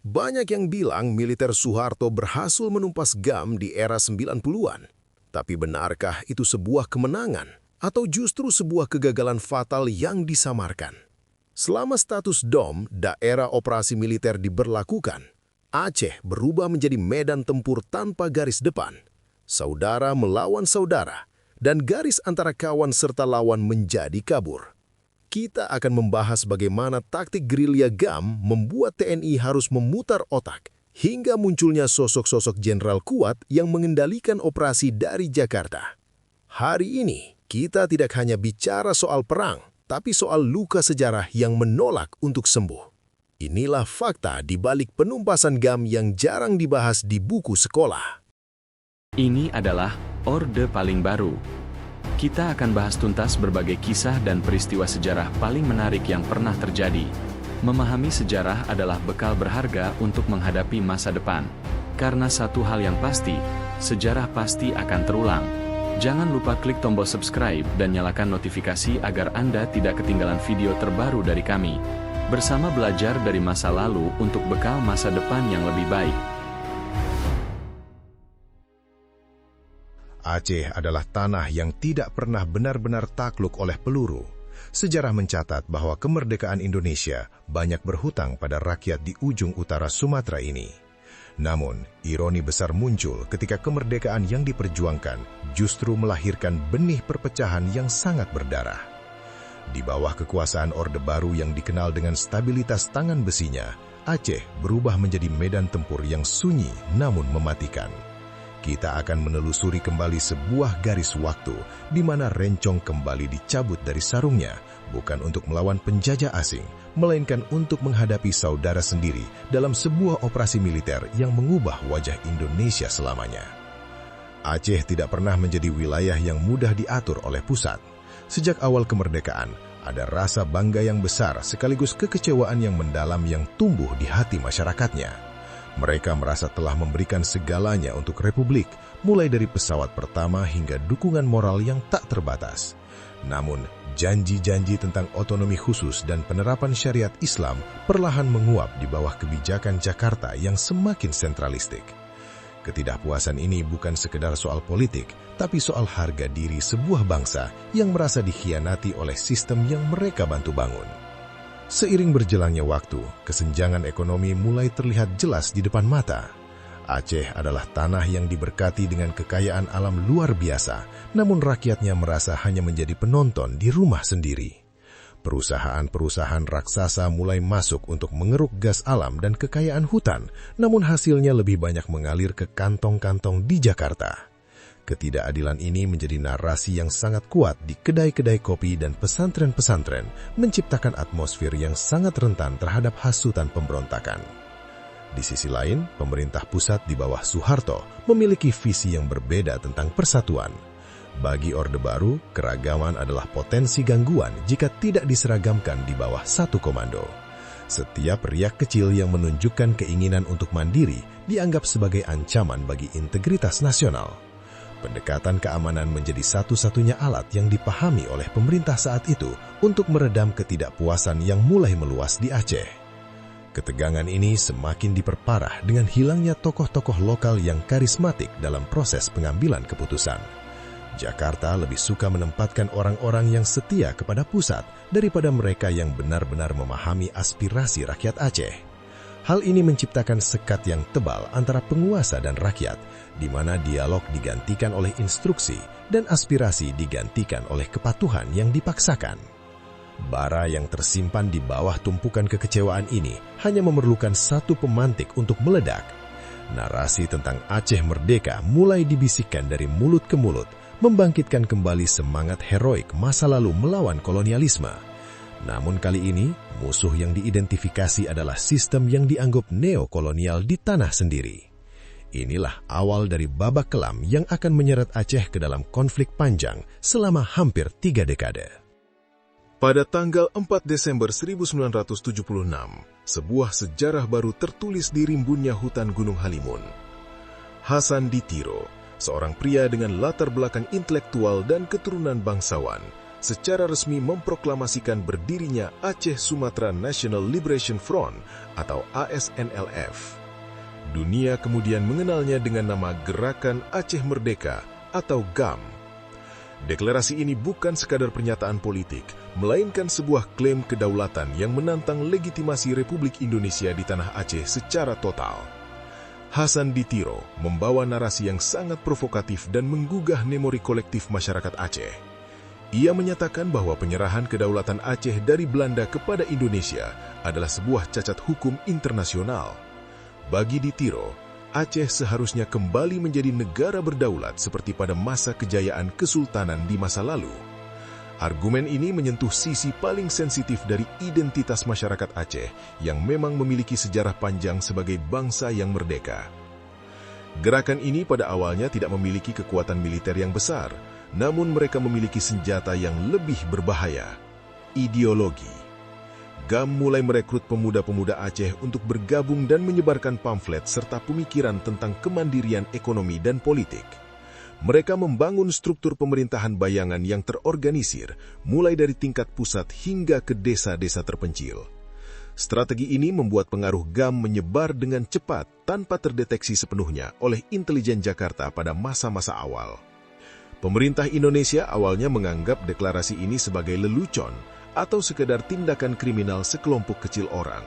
Banyak yang bilang militer Soeharto berhasil menumpas GAM di era 90-an. Tapi benarkah itu sebuah kemenangan atau justru sebuah kegagalan fatal yang disamarkan? Selama status DOM, daerah operasi militer diberlakukan, Aceh berubah menjadi medan tempur tanpa garis depan. Saudara melawan saudara, dan garis antara kawan serta lawan menjadi kabur. Kita akan membahas bagaimana taktik gerilya GAM membuat TNI harus memutar otak hingga munculnya sosok-sosok jenderal kuat yang mengendalikan operasi dari Jakarta. Hari ini, kita tidak hanya bicara soal perang, tapi soal luka sejarah yang menolak untuk sembuh. Inilah fakta di balik penumpasan GAM yang jarang dibahas di buku sekolah. Ini adalah Orde Paling Baru. Kita akan bahas tuntas berbagai kisah dan peristiwa sejarah paling menarik yang pernah terjadi. Memahami sejarah adalah bekal berharga untuk menghadapi masa depan. Karena satu hal yang pasti, sejarah pasti akan terulang. Jangan lupa klik tombol subscribe dan nyalakan notifikasi agar Anda tidak ketinggalan video terbaru dari kami. Bersama belajar dari masa lalu untuk bekal masa depan yang lebih baik. Aceh adalah tanah yang tidak pernah benar-benar takluk oleh peluru. Sejarah mencatat bahwa kemerdekaan Indonesia banyak berhutang pada rakyat di ujung utara Sumatera ini. Namun, ironi besar muncul ketika kemerdekaan yang diperjuangkan justru melahirkan benih perpecahan yang sangat berdarah. Di bawah kekuasaan Orde Baru yang dikenal dengan stabilitas tangan besinya, Aceh berubah menjadi medan tempur yang sunyi namun mematikan. Kita akan menelusuri kembali sebuah garis waktu di mana Rencong kembali dicabut dari sarungnya, bukan untuk melawan penjajah asing, melainkan untuk menghadapi saudara sendiri dalam sebuah operasi militer yang mengubah wajah Indonesia selamanya. Aceh tidak pernah menjadi wilayah yang mudah diatur oleh pusat. Sejak awal kemerdekaan, ada rasa bangga yang besar sekaligus kekecewaan yang mendalam yang tumbuh di hati masyarakatnya. Mereka merasa telah memberikan segalanya untuk Republik, mulai dari pesawat pertama hingga dukungan moral yang tak terbatas. Namun, janji-janji tentang otonomi khusus dan penerapan syariat Islam perlahan menguap di bawah kebijakan Jakarta yang semakin sentralistik. Ketidakpuasan ini bukan sekedar soal politik, tapi soal harga diri sebuah bangsa yang merasa dikhianati oleh sistem yang mereka bantu bangun. Seiring berjalannya waktu, kesenjangan ekonomi mulai terlihat jelas di depan mata. Aceh adalah tanah yang diberkati dengan kekayaan alam luar biasa, namun rakyatnya merasa hanya menjadi penonton di rumah sendiri. Perusahaan-perusahaan raksasa mulai masuk untuk mengeruk gas alam dan kekayaan hutan, namun hasilnya lebih banyak mengalir ke kantong-kantong di Jakarta. Ketidakadilan ini menjadi narasi yang sangat kuat di kedai-kedai kopi dan pesantren-pesantren, menciptakan atmosfer yang sangat rentan terhadap hasutan pemberontakan. Di sisi lain, pemerintah pusat di bawah Soeharto memiliki visi yang berbeda tentang persatuan. Bagi Orde Baru, keragaman adalah potensi gangguan jika tidak diseragamkan di bawah satu komando. Setiap riak kecil yang menunjukkan keinginan untuk mandiri dianggap sebagai ancaman bagi integritas nasional. Pendekatan keamanan menjadi satu-satunya alat yang dipahami oleh pemerintah saat itu untuk meredam ketidakpuasan yang mulai meluas di Aceh. Ketegangan ini semakin diperparah dengan hilangnya tokoh-tokoh lokal yang karismatik dalam proses pengambilan keputusan. Jakarta lebih suka menempatkan orang-orang yang setia kepada pusat daripada mereka yang benar-benar memahami aspirasi rakyat Aceh. Hal ini menciptakan sekat yang tebal antara penguasa dan rakyat, di mana dialog digantikan oleh instruksi dan aspirasi digantikan oleh kepatuhan yang dipaksakan. Bara yang tersimpan di bawah tumpukan kekecewaan ini hanya memerlukan satu pemantik untuk meledak. Narasi tentang Aceh merdeka mulai dibisikkan dari mulut ke mulut, membangkitkan kembali semangat heroik masa lalu melawan kolonialisme. Namun kali ini, musuh yang diidentifikasi adalah sistem yang dianggap neokolonial di tanah sendiri. Inilah awal dari babak kelam yang akan menyeret Aceh ke dalam konflik panjang selama hampir 3 dekade. Pada tanggal 4 Desember 1976, sebuah sejarah baru tertulis di rimbunnya hutan Gunung Halimun. Hasan Ditiro, seorang pria dengan latar belakang intelektual dan keturunan bangsawan, secara resmi memproklamasikan berdirinya Aceh Sumatra National Liberation Front atau ASNLF. Dunia kemudian mengenalnya dengan nama Gerakan Aceh Merdeka atau GAM. Deklarasi ini bukan sekadar pernyataan politik, melainkan sebuah klaim kedaulatan yang menantang legitimasi Republik Indonesia di tanah Aceh secara total. Hasan Ditiro membawa narasi yang sangat provokatif dan menggugah memori kolektif masyarakat Aceh. Ia menyatakan bahwa penyerahan kedaulatan Aceh dari Belanda kepada Indonesia adalah sebuah cacat hukum internasional. Bagi Ditiro, Aceh seharusnya kembali menjadi negara berdaulat seperti pada masa kejayaan kesultanan di masa lalu. Argumen ini menyentuh sisi paling sensitif dari identitas masyarakat Aceh yang memang memiliki sejarah panjang sebagai bangsa yang merdeka. Gerakan ini pada awalnya tidak memiliki kekuatan militer yang besar, namun mereka memiliki senjata yang lebih berbahaya, ideologi. GAM mulai merekrut pemuda-pemuda Aceh untuk bergabung dan menyebarkan pamflet serta pemikiran tentang kemandirian ekonomi dan politik. Mereka membangun struktur pemerintahan bayangan yang terorganisir, mulai dari tingkat pusat hingga ke desa-desa terpencil. Strategi ini membuat pengaruh GAM menyebar dengan cepat tanpa terdeteksi sepenuhnya oleh intelijen Jakarta pada masa-masa awal. Pemerintah Indonesia awalnya menganggap deklarasi ini sebagai lelucon atau sekedar tindakan kriminal sekelompok kecil orang.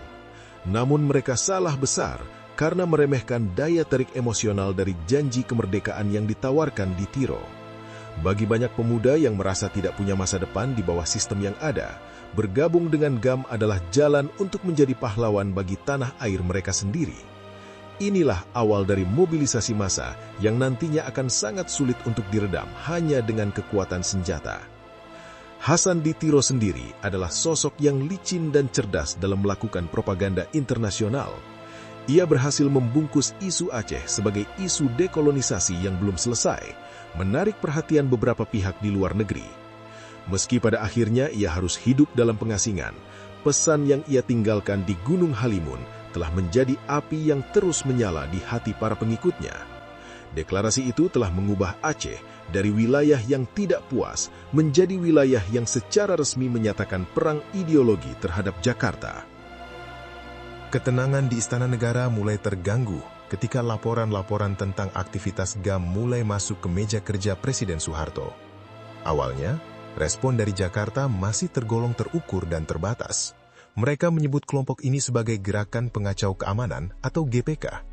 Namun mereka salah besar karena meremehkan daya tarik emosional dari janji kemerdekaan yang ditawarkan Ditiro. Bagi banyak pemuda yang merasa tidak punya masa depan di bawah sistem yang ada, bergabung dengan GAM adalah jalan untuk menjadi pahlawan bagi tanah air mereka sendiri. Inilah awal dari mobilisasi massa yang nantinya akan sangat sulit untuk diredam hanya dengan kekuatan senjata. Hasan Ditiro sendiri adalah sosok yang licin dan cerdas dalam melakukan propaganda internasional. Ia berhasil membungkus isu Aceh sebagai isu dekolonisasi yang belum selesai, menarik perhatian beberapa pihak di luar negeri. Meski pada akhirnya ia harus hidup dalam pengasingan, pesan yang ia tinggalkan di Gunung Halimun telah menjadi api yang terus menyala di hati para pengikutnya. Deklarasi itu telah mengubah Aceh dari wilayah yang tidak puas menjadi wilayah yang secara resmi menyatakan perang ideologi terhadap Jakarta. Ketenangan di Istana Negara mulai terganggu ketika laporan-laporan tentang aktivitas GAM mulai masuk ke meja kerja Presiden Soeharto. Awalnya, respon dari Jakarta masih tergolong terukur dan terbatas. Mereka menyebut kelompok ini sebagai Gerakan Pengacau Keamanan atau GPK,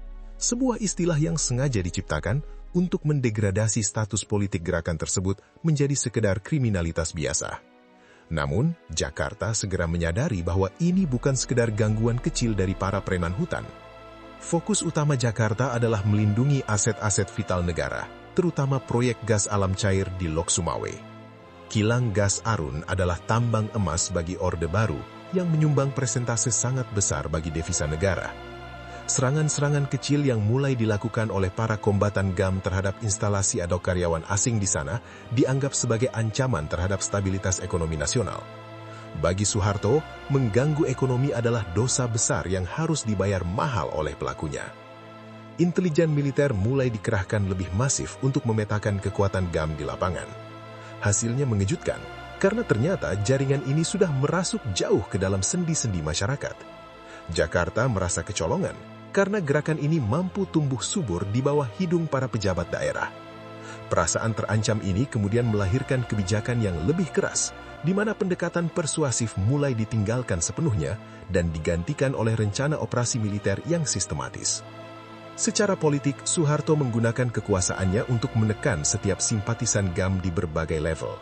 sebuah istilah yang sengaja diciptakan untuk mendegradasi status politik gerakan tersebut menjadi sekedar kriminalitas biasa. Namun, Jakarta segera menyadari bahwa ini bukan sekedar gangguan kecil dari para preman hutan. Fokus utama Jakarta adalah melindungi aset-aset vital negara, terutama proyek gas alam cair di Lok Sumawe. Kilang gas Arun adalah tambang emas bagi Orde Baru yang menyumbang persentase sangat besar bagi devisa negara. Serangan-serangan kecil yang mulai dilakukan oleh para kombatan GAM terhadap instalasi atau karyawan asing di sana dianggap sebagai ancaman terhadap stabilitas ekonomi nasional. Bagi Soeharto, mengganggu ekonomi adalah dosa besar yang harus dibayar mahal oleh pelakunya. Intelijen militer mulai dikerahkan lebih masif untuk memetakan kekuatan GAM di lapangan. Hasilnya mengejutkan, karena ternyata jaringan ini sudah merasuk jauh ke dalam sendi-sendi masyarakat. Jakarta merasa kecolongan karena gerakan ini mampu tumbuh subur di bawah hidung para pejabat daerah. Perasaan terancam ini kemudian melahirkan kebijakan yang lebih keras, di mana pendekatan persuasif mulai ditinggalkan sepenuhnya dan digantikan oleh rencana operasi militer yang sistematis. Secara politik, Soeharto menggunakan kekuasaannya untuk menekan setiap simpatisan GAM di berbagai level.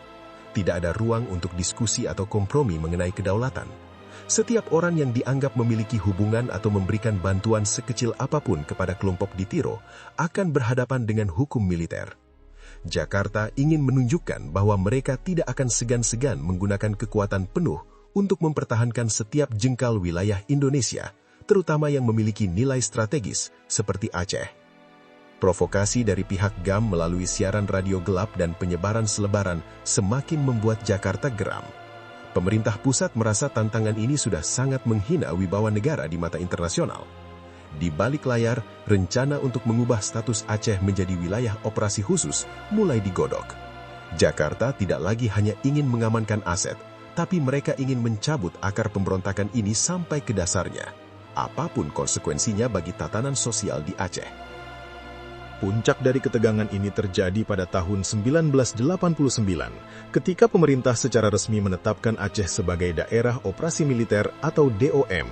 Tidak ada ruang untuk diskusi atau kompromi mengenai kedaulatan. Setiap orang yang dianggap memiliki hubungan atau memberikan bantuan sekecil apapun kepada kelompok Ditiro akan berhadapan dengan hukum militer. Jakarta ingin menunjukkan bahwa mereka tidak akan segan-segan menggunakan kekuatan penuh untuk mempertahankan setiap jengkal wilayah Indonesia, terutama yang memiliki nilai strategis seperti Aceh. Provokasi dari pihak GAM melalui siaran radio gelap dan penyebaran selebaran semakin membuat Jakarta geram. Pemerintah pusat merasa tantangan ini sudah sangat menghina wibawa negara di mata internasional. Di balik layar, rencana untuk mengubah status Aceh menjadi wilayah operasi khusus mulai digodok. Jakarta tidak lagi hanya ingin mengamankan aset, tapi mereka ingin mencabut akar pemberontakan ini sampai ke dasarnya, apapun konsekuensinya bagi tatanan sosial di Aceh. Puncak dari ketegangan ini terjadi pada tahun 1989, ketika pemerintah secara resmi menetapkan Aceh sebagai daerah operasi militer atau DOM.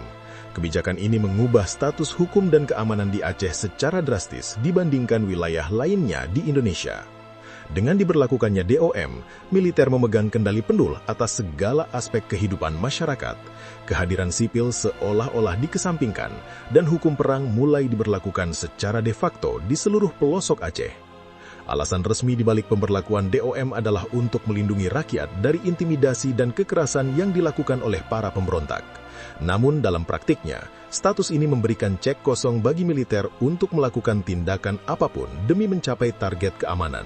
Kebijakan ini mengubah status hukum dan keamanan di Aceh secara drastis dibandingkan wilayah lainnya di Indonesia. Dengan diberlakukannya DOM, militer memegang kendali penuh atas segala aspek kehidupan masyarakat. Kehadiran sipil seolah-olah dikesampingkan, dan hukum perang mulai diberlakukan secara de facto di seluruh pelosok Aceh. Alasan resmi dibalik pemberlakuan DOM adalah untuk melindungi rakyat dari intimidasi dan kekerasan yang dilakukan oleh para pemberontak. Namun dalam praktiknya, status ini memberikan cek kosong bagi militer untuk melakukan tindakan apapun demi mencapai target keamanan.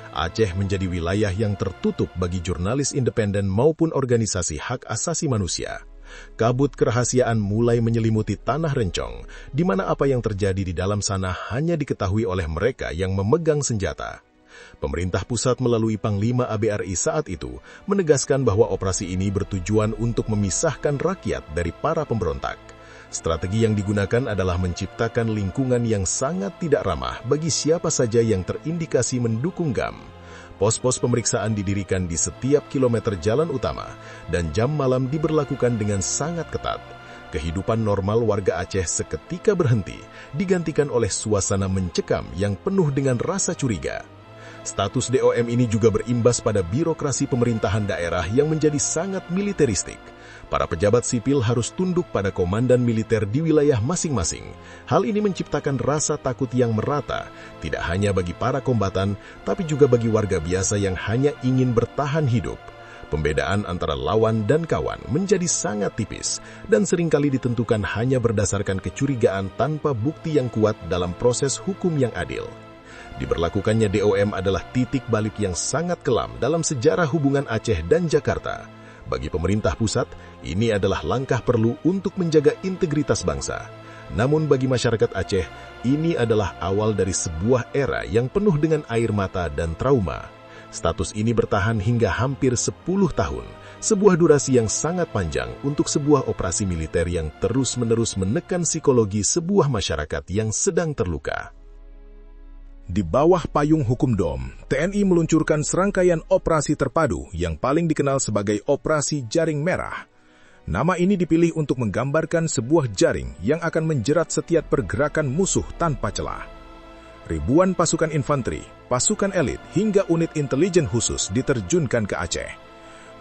Aceh menjadi wilayah yang tertutup bagi jurnalis independen maupun organisasi hak asasi manusia. Kabut kerahasiaan mulai menyelimuti tanah Rencong, di mana apa yang terjadi di dalam sana hanya diketahui oleh mereka yang memegang senjata. Pemerintah pusat melalui Panglima ABRI saat itu menegaskan bahwa operasi ini bertujuan untuk memisahkan rakyat dari para pemberontak. Strategi yang digunakan adalah menciptakan lingkungan yang sangat tidak ramah bagi siapa saja yang terindikasi mendukung GAM. Pos-pos pemeriksaan didirikan di setiap kilometer jalan utama, dan jam malam diberlakukan dengan sangat ketat. Kehidupan normal warga Aceh seketika berhenti, digantikan oleh suasana mencekam yang penuh dengan rasa curiga. Status DOM ini juga berimbas pada birokrasi pemerintahan daerah yang menjadi sangat militeristik. Para pejabat sipil harus tunduk pada komandan militer di wilayah masing-masing. Hal ini menciptakan rasa takut yang merata, tidak hanya bagi para kombatan, tapi juga bagi warga biasa yang hanya ingin bertahan hidup. Pembedaan antara lawan dan kawan menjadi sangat tipis, dan seringkali ditentukan hanya berdasarkan kecurigaan tanpa bukti yang kuat dalam proses hukum yang adil. Diberlakukannya DOM adalah titik balik yang sangat kelam dalam sejarah hubungan Aceh dan Jakarta. Bagi pemerintah pusat, ini adalah langkah perlu untuk menjaga integritas bangsa. Namun bagi masyarakat Aceh, ini adalah awal dari sebuah era yang penuh dengan air mata dan trauma. Status ini bertahan hingga hampir 10 tahun, sebuah durasi yang sangat panjang untuk sebuah operasi militer yang terus-menerus menekan psikologi sebuah masyarakat yang sedang terluka. Di bawah payung hukum DOM, TNI meluncurkan serangkaian operasi terpadu yang paling dikenal sebagai Operasi Jaring Merah. Nama ini dipilih untuk menggambarkan sebuah jaring yang akan menjerat setiap pergerakan musuh tanpa celah. Ribuan pasukan infanteri, pasukan elit, hingga unit intelijen khusus diterjunkan ke Aceh.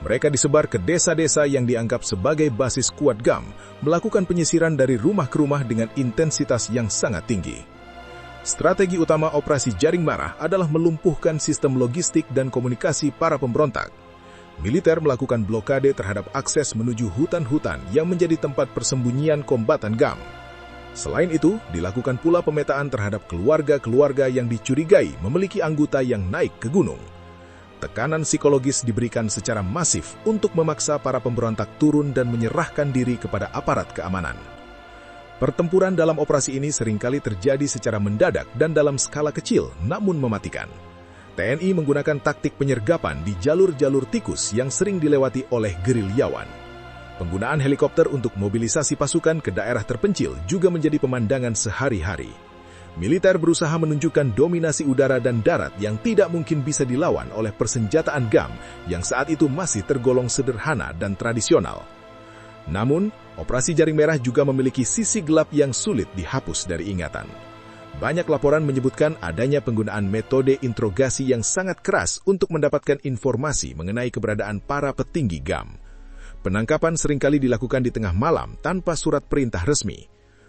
Mereka disebar ke desa-desa yang dianggap sebagai basis kuat GAM, melakukan penyisiran dari rumah ke rumah dengan intensitas yang sangat tinggi. Strategi utama Operasi Jaring Merah adalah melumpuhkan sistem logistik dan komunikasi para pemberontak. Militer melakukan blokade terhadap akses menuju hutan-hutan yang menjadi tempat persembunyian kombatan GAM. Selain itu, dilakukan pula pemetaan terhadap keluarga-keluarga yang dicurigai memiliki anggota yang naik ke gunung. Tekanan psikologis diberikan secara masif untuk memaksa para pemberontak turun dan menyerahkan diri kepada aparat keamanan. Pertempuran dalam operasi ini seringkali terjadi secara mendadak dan dalam skala kecil, namun mematikan. TNI menggunakan taktik penyergapan di jalur-jalur tikus yang sering dilewati oleh gerilyawan. Penggunaan helikopter untuk mobilisasi pasukan ke daerah terpencil juga menjadi pemandangan sehari-hari. Militer berusaha menunjukkan dominasi udara dan darat yang tidak mungkin bisa dilawan oleh persenjataan GAM yang saat itu masih tergolong sederhana dan tradisional. Namun, Operasi Jaring Merah juga memiliki sisi gelap yang sulit dihapus dari ingatan. Banyak laporan menyebutkan adanya penggunaan metode interogasi yang sangat keras untuk mendapatkan informasi mengenai keberadaan para petinggi GAM. Penangkapan seringkali dilakukan di tengah malam tanpa surat perintah resmi.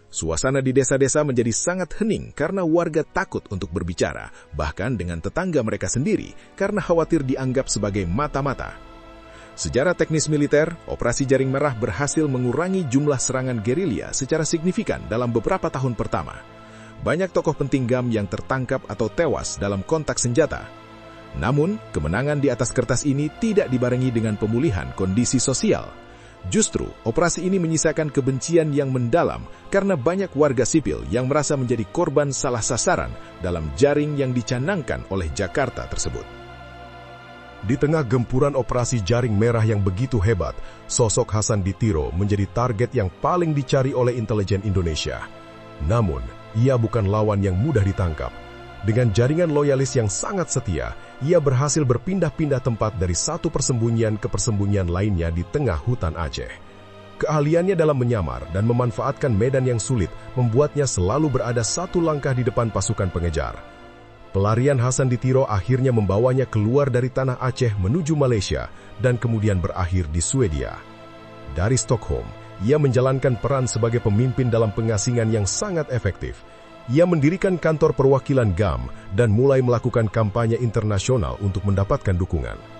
Suasana di desa-desa menjadi sangat hening karena warga takut untuk berbicara, bahkan dengan tetangga mereka sendiri karena khawatir dianggap sebagai mata-mata. Sejarah teknis militer, Operasi Jaring Merah berhasil mengurangi jumlah serangan gerilya secara signifikan dalam beberapa tahun pertama. Banyak tokoh penting GAM yang tertangkap atau tewas dalam kontak senjata. Namun, kemenangan di atas kertas ini tidak dibarengi dengan pemulihan kondisi sosial. Justru, operasi ini menyisakan kebencian yang mendalam karena banyak warga sipil yang merasa menjadi korban salah sasaran dalam jaring yang dicanangkan oleh Jakarta tersebut. Di tengah gempuran operasi jaring merah yang begitu hebat, sosok Hasan Ditiro menjadi target yang paling dicari oleh intelijen Indonesia. Namun, ia bukan lawan yang mudah ditangkap. Dengan jaringan loyalis yang sangat setia, ia berhasil berpindah-pindah tempat dari satu persembunyian ke persembunyian lainnya di tengah hutan Aceh. Keahliannya dalam menyamar dan memanfaatkan medan yang sulit membuatnya selalu berada satu langkah di depan pasukan pengejar. Pelarian Hasan Ditiro akhirnya membawanya keluar dari tanah Aceh menuju Malaysia dan kemudian berakhir di Swedia. Dari Stockholm, ia menjalankan peran sebagai pemimpin dalam pengasingan yang sangat efektif. Ia mendirikan kantor perwakilan GAM dan mulai melakukan kampanye internasional untuk mendapatkan dukungan.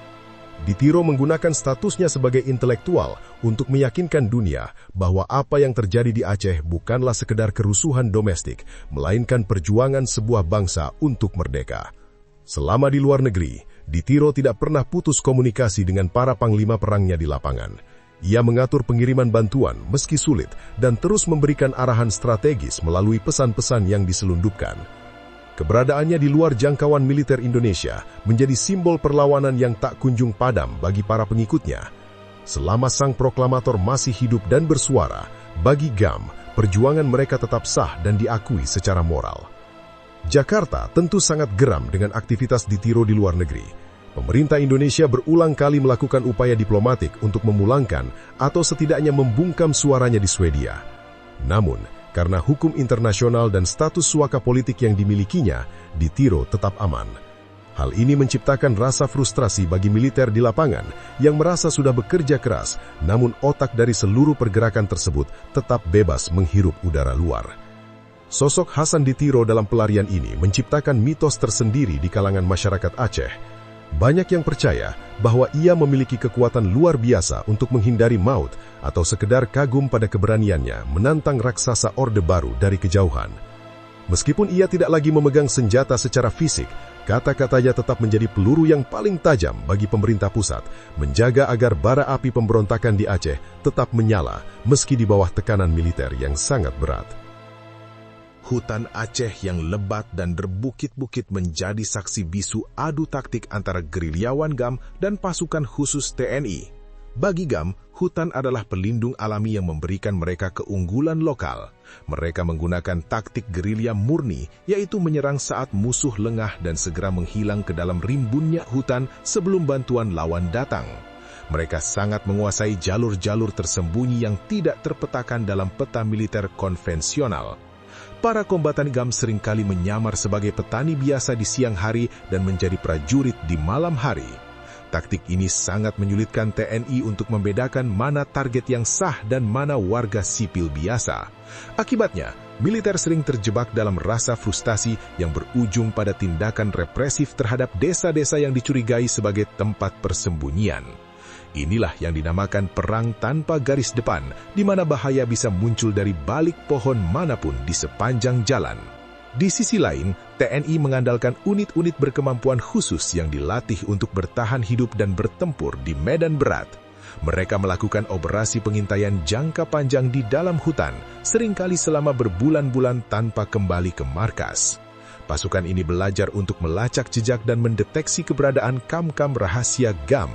Ditiro menggunakan statusnya sebagai intelektual untuk meyakinkan dunia bahwa apa yang terjadi di Aceh bukanlah sekedar kerusuhan domestik, melainkan perjuangan sebuah bangsa untuk merdeka. Selama di luar negeri, Ditiro tidak pernah putus komunikasi dengan para panglima perangnya di lapangan. Ia mengatur pengiriman bantuan meski sulit dan terus memberikan arahan strategis melalui pesan-pesan yang diselundupkan. Keberadaannya di luar jangkauan militer Indonesia menjadi simbol perlawanan yang tak kunjung padam bagi para pengikutnya. Selama sang proklamator masih hidup dan bersuara, bagi GAM, perjuangan mereka tetap sah dan diakui secara moral. Jakarta tentu sangat geram dengan aktivitas Ditiro di luar negeri. Pemerintah Indonesia berulang kali melakukan upaya diplomatik untuk memulangkan atau setidaknya membungkam suaranya di Swedia. Namun, karena hukum internasional dan status suaka politik yang dimilikinya, Ditiro tetap aman. Hal ini menciptakan rasa frustrasi bagi militer di lapangan yang merasa sudah bekerja keras, namun otak dari seluruh pergerakan tersebut tetap bebas menghirup udara luar. Sosok Hasan Ditiro dalam pelarian ini menciptakan mitos tersendiri di kalangan masyarakat Aceh. Banyak yang percaya bahwa ia memiliki kekuatan luar biasa untuk menghindari maut atau sekedar kagum pada keberaniannya menantang raksasa Orde Baru dari kejauhan. Meskipun ia tidak lagi memegang senjata secara fisik, kata-katanya tetap menjadi peluru yang paling tajam bagi pemerintah pusat, menjaga agar bara api pemberontakan di Aceh tetap menyala meski di bawah tekanan militer yang sangat berat. Hutan Aceh yang lebat dan berbukit-bukit menjadi saksi bisu adu taktik antara gerilyawan GAM dan pasukan khusus TNI. Bagi GAM, hutan adalah pelindung alami yang memberikan mereka keunggulan lokal. Mereka menggunakan taktik gerilya murni, yaitu menyerang saat musuh lengah dan segera menghilang ke dalam rimbunnya hutan sebelum bantuan lawan datang. Mereka sangat menguasai jalur-jalur tersembunyi yang tidak terpetakan dalam peta militer konvensional. Para kombatan GAM seringkali menyamar sebagai petani biasa di siang hari dan menjadi prajurit di malam hari. Taktik ini sangat menyulitkan TNI untuk membedakan mana target yang sah dan mana warga sipil biasa. Akibatnya, militer sering terjebak dalam rasa frustasi yang berujung pada tindakan represif terhadap desa-desa yang dicurigai sebagai tempat persembunyian. Inilah yang dinamakan perang tanpa garis depan, di mana bahaya bisa muncul dari balik pohon manapun di sepanjang jalan. Di sisi lain, TNI mengandalkan unit-unit berkemampuan khusus yang dilatih untuk bertahan hidup dan bertempur di medan berat. Mereka melakukan operasi pengintaian jangka panjang di dalam hutan, seringkali selama berbulan-bulan tanpa kembali ke markas. Pasukan ini belajar untuk melacak jejak dan mendeteksi keberadaan kam-kam rahasia GAM.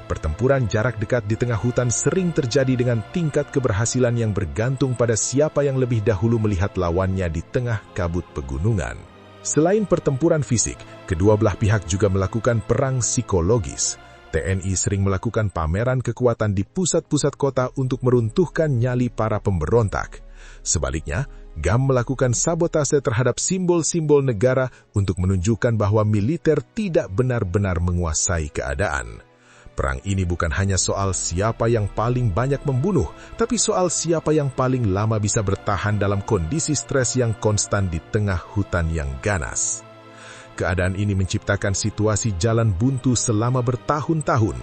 Pertempuran jarak dekat di tengah hutan sering terjadi dengan tingkat keberhasilan yang bergantung pada siapa yang lebih dahulu melihat lawannya di tengah kabut pegunungan. Selain pertempuran fisik, kedua belah pihak juga melakukan perang psikologis. TNI sering melakukan pameran kekuatan di pusat-pusat kota untuk meruntuhkan nyali para pemberontak. Sebaliknya, GAM melakukan sabotase terhadap simbol-simbol negara untuk menunjukkan bahwa militer tidak benar-benar menguasai keadaan. Perang ini bukan hanya soal siapa yang paling banyak membunuh, tapi soal siapa yang paling lama bisa bertahan dalam kondisi stres yang konstan di tengah hutan yang ganas. Keadaan ini menciptakan situasi jalan buntu selama bertahun-tahun.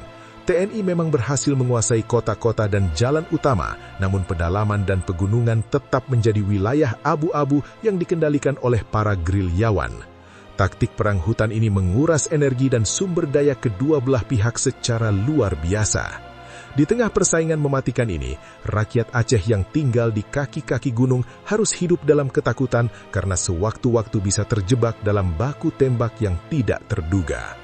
TNI memang berhasil menguasai kota-kota dan jalan utama, namun pedalaman dan pegunungan tetap menjadi wilayah abu-abu yang dikendalikan oleh para gerilyawan. Taktik perang hutan ini menguras energi dan sumber daya kedua belah pihak secara luar biasa. Di tengah persaingan mematikan ini, rakyat Aceh yang tinggal di kaki-kaki gunung harus hidup dalam ketakutan karena sewaktu-waktu bisa terjebak dalam baku tembak yang tidak terduga.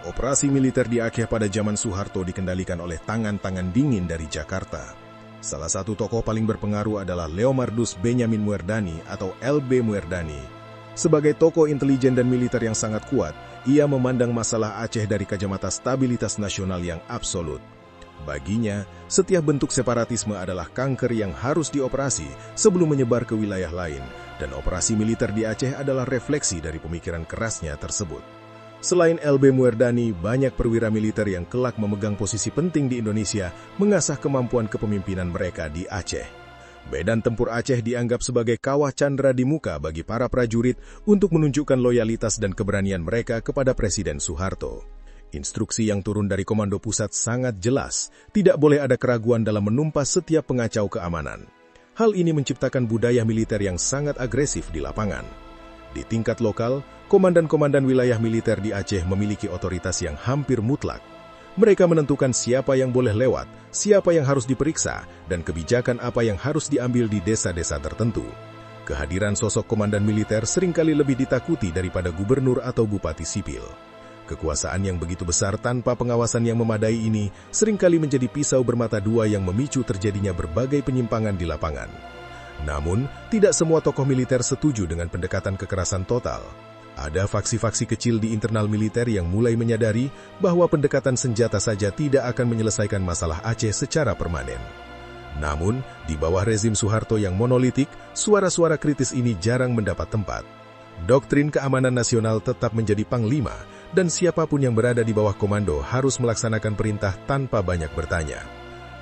Operasi militer di Aceh pada zaman Soeharto dikendalikan oleh tangan-tangan dingin dari Jakarta. Salah satu tokoh paling berpengaruh adalah Leomardus Benyamin Muerdani atau LB Muerdani. Sebagai tokoh intelijen dan militer yang sangat kuat, ia memandang masalah Aceh dari kacamata stabilitas nasional yang absolut. Baginya, setiap bentuk separatisme adalah kanker yang harus dioperasi sebelum menyebar ke wilayah lain, dan operasi militer di Aceh adalah refleksi dari pemikiran kerasnya tersebut. Selain LB Muerdani, banyak perwira militer yang kelak memegang posisi penting di Indonesia mengasah kemampuan kepemimpinan mereka di Aceh. Medan Tempur Aceh dianggap sebagai kawah candra di muka bagi para prajurit untuk menunjukkan loyalitas dan keberanian mereka kepada Presiden Soeharto. Instruksi yang turun dari Komando Pusat sangat jelas, tidak boleh ada keraguan dalam menumpas setiap pengacau keamanan. Hal ini menciptakan budaya militer yang sangat agresif di lapangan. Di tingkat lokal, komandan-komandan wilayah militer di Aceh memiliki otoritas yang hampir mutlak. Mereka menentukan siapa yang boleh lewat, siapa yang harus diperiksa, dan kebijakan apa yang harus diambil di desa-desa tertentu. Kehadiran sosok komandan militer seringkali lebih ditakuti daripada gubernur atau bupati sipil. Kekuasaan yang begitu besar tanpa pengawasan yang memadai ini seringkali menjadi pisau bermata dua yang memicu terjadinya berbagai penyimpangan di lapangan. Namun, tidak semua tokoh militer setuju dengan pendekatan kekerasan total. Ada faksi-faksi kecil di internal militer yang mulai menyadari bahwa pendekatan senjata saja tidak akan menyelesaikan masalah Aceh secara permanen. Namun, di bawah rezim Soeharto yang monolitik, suara-suara kritis ini jarang mendapat tempat. Doktrin keamanan nasional tetap menjadi panglima, dan siapapun yang berada di bawah komando harus melaksanakan perintah tanpa banyak bertanya.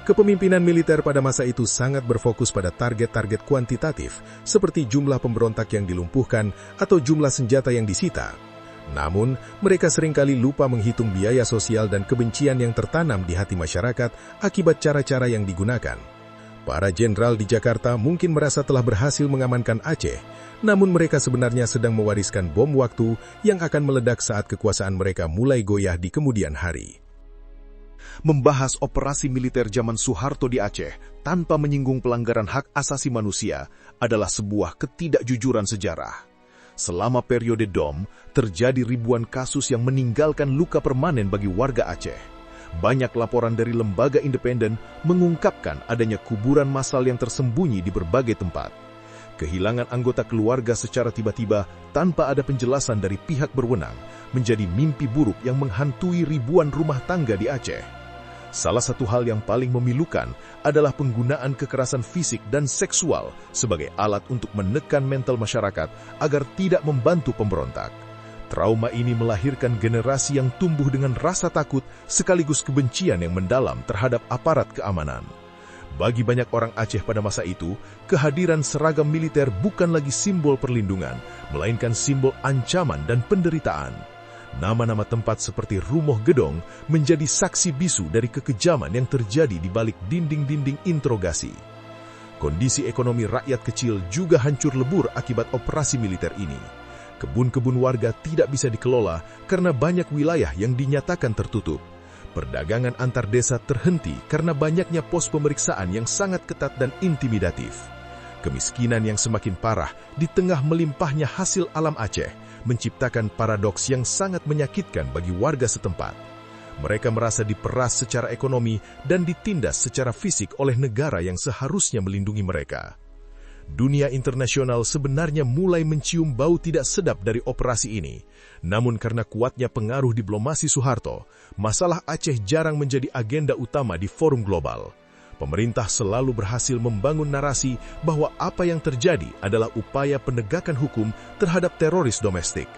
Kepemimpinan militer pada masa itu sangat berfokus pada target-target kuantitatif, seperti jumlah pemberontak yang dilumpuhkan atau jumlah senjata yang disita. Namun, mereka seringkali lupa menghitung biaya sosial dan kebencian yang tertanam di hati masyarakat akibat cara-cara yang digunakan. Para jenderal di Jakarta mungkin merasa telah berhasil mengamankan Aceh, namun mereka sebenarnya sedang mewariskan bom waktu yang akan meledak saat kekuasaan mereka mulai goyah di kemudian hari. Membahas operasi militer zaman Soeharto di Aceh tanpa menyinggung pelanggaran hak asasi manusia adalah sebuah ketidakjujuran sejarah. Selama periode DOM, terjadi ribuan kasus yang meninggalkan luka permanen bagi warga Aceh. Banyak laporan dari lembaga independen mengungkapkan adanya kuburan massal yang tersembunyi di berbagai tempat. Kehilangan anggota keluarga secara tiba-tiba tanpa ada penjelasan dari pihak berwenang menjadi mimpi buruk yang menghantui ribuan rumah tangga di Aceh. Salah satu hal yang paling memilukan adalah penggunaan kekerasan fisik dan seksual sebagai alat untuk menekan mental masyarakat agar tidak membantu pemberontak. Trauma ini melahirkan generasi yang tumbuh dengan rasa takut sekaligus kebencian yang mendalam terhadap aparat keamanan. Bagi banyak orang Aceh pada masa itu, kehadiran seragam militer bukan lagi simbol perlindungan, melainkan simbol ancaman dan penderitaan. Nama-nama tempat seperti Rumoh Gedong menjadi saksi bisu dari kekejaman yang terjadi di balik dinding-dinding interogasi. Kondisi ekonomi rakyat kecil juga hancur lebur akibat operasi militer ini. Kebun-kebun warga tidak bisa dikelola karena banyak wilayah yang dinyatakan tertutup. Perdagangan antar desa terhenti karena banyaknya pos pemeriksaan yang sangat ketat dan intimidatif. Kemiskinan yang semakin parah di tengah melimpahnya hasil alam Aceh menciptakan paradoks yang sangat menyakitkan bagi warga setempat. Mereka merasa diperas secara ekonomi dan ditindas secara fisik oleh negara yang seharusnya melindungi mereka. Dunia internasional sebenarnya mulai mencium bau tidak sedap dari operasi ini. Namun karena kuatnya pengaruh diplomasi Soeharto, masalah Aceh jarang menjadi agenda utama di forum global. Pemerintah selalu berhasil membangun narasi bahwa apa yang terjadi adalah upaya penegakan hukum terhadap teroris domestik.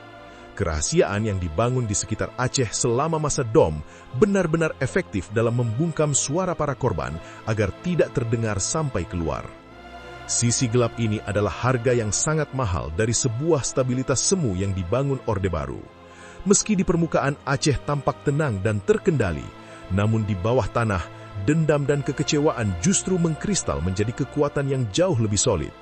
Kerahasiaan yang dibangun di sekitar Aceh selama masa DOM benar-benar efektif dalam membungkam suara para korban agar tidak terdengar sampai keluar. Sisi gelap ini adalah harga yang sangat mahal dari sebuah stabilitas semu yang dibangun Orde Baru. Meski di permukaan Aceh tampak tenang dan terkendali, namun di bawah tanah, dendam dan kekecewaan justru mengkristal menjadi kekuatan yang jauh lebih solid.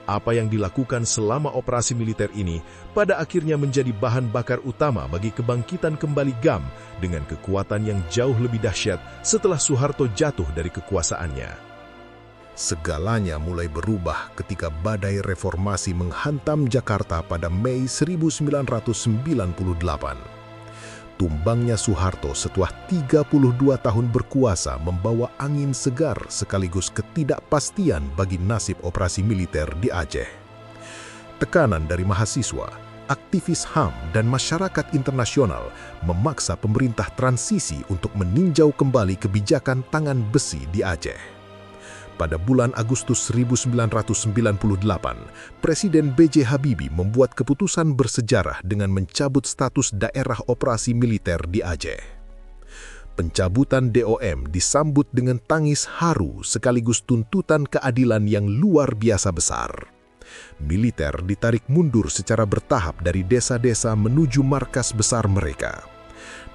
Apa yang dilakukan selama operasi militer ini pada akhirnya menjadi bahan bakar utama bagi kebangkitan kembali GAM dengan kekuatan yang jauh lebih dahsyat setelah Soeharto jatuh dari kekuasaannya. Segalanya mulai berubah ketika badai reformasi menghantam Jakarta pada Mei 1998. tumbangnya Soeharto setelah 32 tahun berkuasa membawa angin segar sekaligus ketidakpastian bagi nasib operasi militer di Aceh. Tekanan dari mahasiswa, aktivis HAM, dan masyarakat internasional memaksa pemerintah transisi untuk meninjau kembali kebijakan tangan besi di Aceh. Pada bulan Agustus 1998, Presiden B.J. Habibie membuat keputusan bersejarah dengan mencabut status daerah operasi militer di Aceh. Pencabutan DOM disambut dengan tangis haru sekaligus tuntutan keadilan yang luar biasa besar. Militer ditarik mundur secara bertahap dari desa-desa menuju markas besar mereka.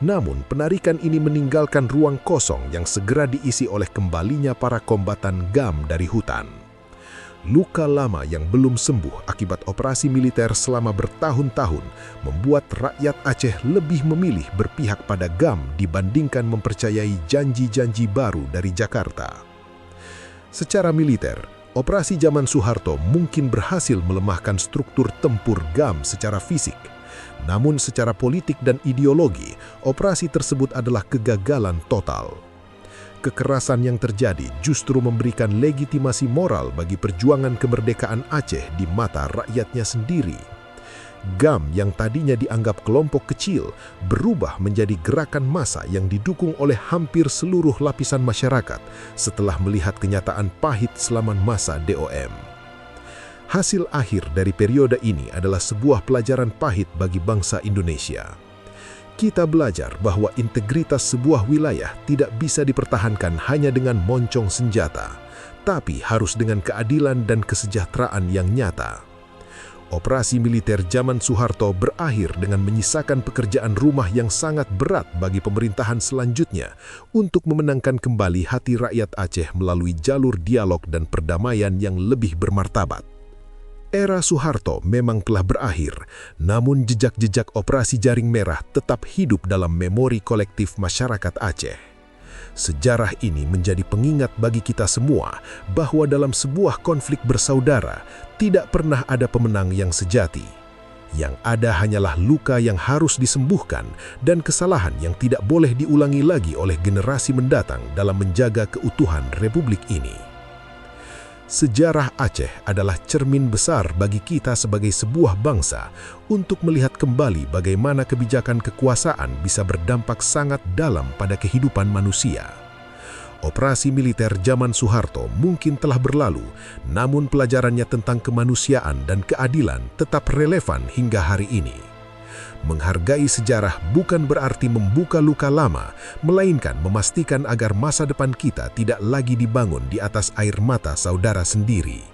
Namun, penarikan ini meninggalkan ruang kosong yang segera diisi oleh kembalinya para kombatan GAM dari hutan. Luka lama yang belum sembuh akibat operasi militer selama bertahun-tahun membuat rakyat Aceh lebih memilih berpihak pada GAM dibandingkan mempercayai janji-janji baru dari Jakarta. Secara militer, operasi zaman Soeharto mungkin berhasil melemahkan struktur tempur GAM secara fisik. Namun secara politik dan ideologi, operasi tersebut adalah kegagalan total. Kekerasan yang terjadi justru memberikan legitimasi moral bagi perjuangan kemerdekaan Aceh di mata rakyatnya sendiri. GAM yang tadinya dianggap kelompok kecil berubah menjadi gerakan massa yang didukung oleh hampir seluruh lapisan masyarakat setelah melihat kenyataan pahit selama masa DOM. Hasil akhir dari periode ini adalah sebuah pelajaran pahit bagi bangsa Indonesia. Kita belajar bahwa integritas sebuah wilayah tidak bisa dipertahankan hanya dengan moncong senjata, tapi harus dengan keadilan dan kesejahteraan yang nyata. Operasi militer zaman Soeharto berakhir dengan menyisakan pekerjaan rumah yang sangat berat bagi pemerintahan selanjutnya untuk memenangkan kembali hati rakyat Aceh melalui jalur dialog dan perdamaian yang lebih bermartabat. Era Soeharto memang telah berakhir, namun jejak-jejak operasi Jaring Merah tetap hidup dalam memori kolektif masyarakat Aceh. Sejarah ini menjadi pengingat bagi kita semua bahwa dalam sebuah konflik bersaudara tidak pernah ada pemenang yang sejati. Yang ada hanyalah luka yang harus disembuhkan dan kesalahan yang tidak boleh diulangi lagi oleh generasi mendatang dalam menjaga keutuhan Republik ini. Sejarah Aceh adalah cermin besar bagi kita sebagai sebuah bangsa untuk melihat kembali bagaimana kebijakan kekuasaan bisa berdampak sangat dalam pada kehidupan manusia. Operasi militer zaman Soeharto mungkin telah berlalu, namun pelajarannya tentang kemanusiaan dan keadilan tetap relevan hingga hari ini. Menghargai sejarah bukan berarti membuka luka lama, melainkan memastikan agar masa depan kita tidak lagi dibangun di atas air mata saudara sendiri.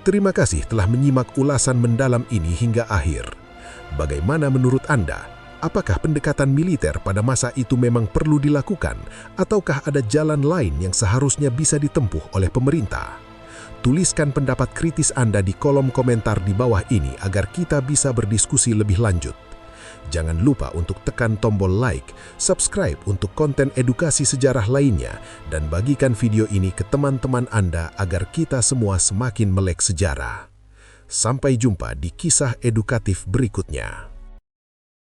Terima kasih telah menyimak ulasan mendalam ini hingga akhir. Bagaimana menurut Anda? Apakah pendekatan militer pada masa itu memang perlu dilakukan, ataukah ada jalan lain yang seharusnya bisa ditempuh oleh pemerintah? Tuliskan pendapat kritis Anda di kolom komentar di bawah ini agar kita bisa berdiskusi lebih lanjut. Jangan lupa untuk tekan tombol like, subscribe untuk konten edukasi sejarah lainnya, dan bagikan video ini ke teman-teman Anda agar kita semua semakin melek sejarah. Sampai jumpa di kisah edukatif berikutnya.